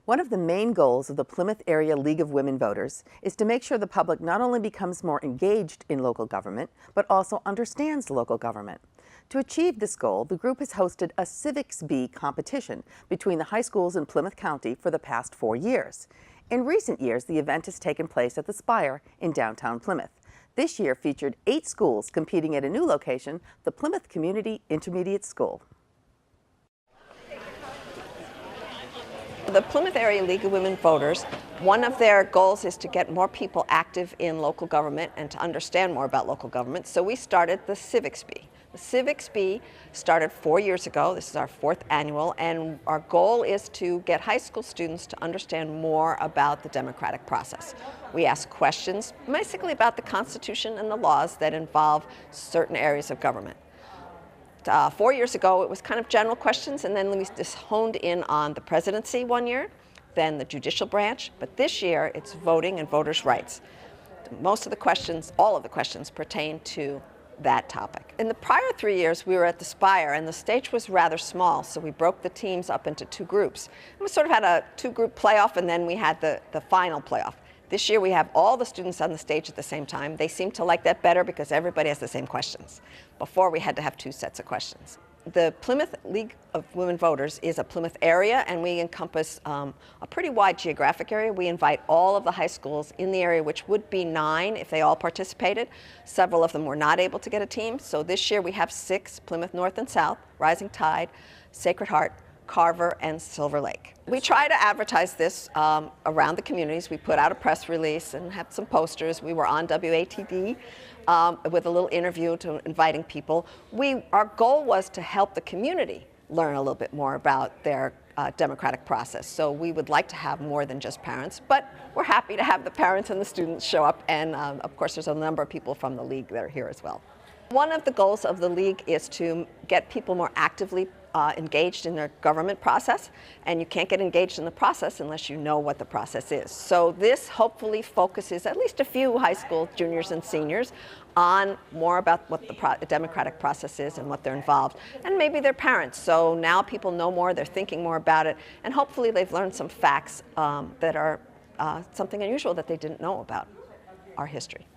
One of the main goals of the Plymouth Area League of Women Voters is to make sure the public not only becomes more engaged in local government, but also understands local government. To achieve this goal, the group has hosted a Civics Bee competition between the high schools in Plymouth County for the past 4 years. In recent years, the event has taken place at the Spire in downtown Plymouth. This year featured 8 schools competing at a new location, the Plymouth Community Intermediate School. The Plymouth Area League of Women Voters, one of their goals is to get more people active in local government and to understand more about local government. So we started the Civics Bee. The Civics Bee started 4 years ago. This is our 4th annual, and our goal is to get high school students to understand more about the democratic process. We ask questions basically about the Constitution and the laws that involve certain areas of government. 4 years ago, it was kind of general questions, and then we just honed in on the presidency one year, then the judicial branch, but this year it's voting and voters' rights. Most of the questions, all of the questions, pertain to that topic. In the prior 3 years, we were at the Spire, and the stage was rather small, so we broke the teams up into 2 groups. And we sort of had a 2-group playoff, and then we had the final playoff. This year we have all the students on the stage at the same time. They seem to like that better because everybody has the same questions. Before we had to have 2 sets of questions. The Plymouth League of Women Voters is a Plymouth area, and we encompass a pretty wide geographic area. We invite all of the high schools in the area, which would be 9 if they all participated. Several of them were not able to get a team. So this year we have 6, Plymouth North and South, Rising Tide, Sacred Heart, Carver, and Silver Lake. We try to advertise this around the communities. We put out a press release and have some posters. We were on WATD with a little interview to inviting people. Our goal was to help the community learn a little bit more about their democratic process. So we would like to have more than just parents, but we're happy to have the parents and the students show up, and of course there's a number of people from the league that are here as well. One of the goals of the league is to get people more actively engaged in their government process, and you can't get engaged in the process unless you know what the process is. So this hopefully focuses at least a few high school juniors and seniors on more about what the democratic process is and what they're involved, and maybe their parents. So now people know more, they're thinking more about it, and hopefully they've learned some facts that are something unusual that they didn't know about our history.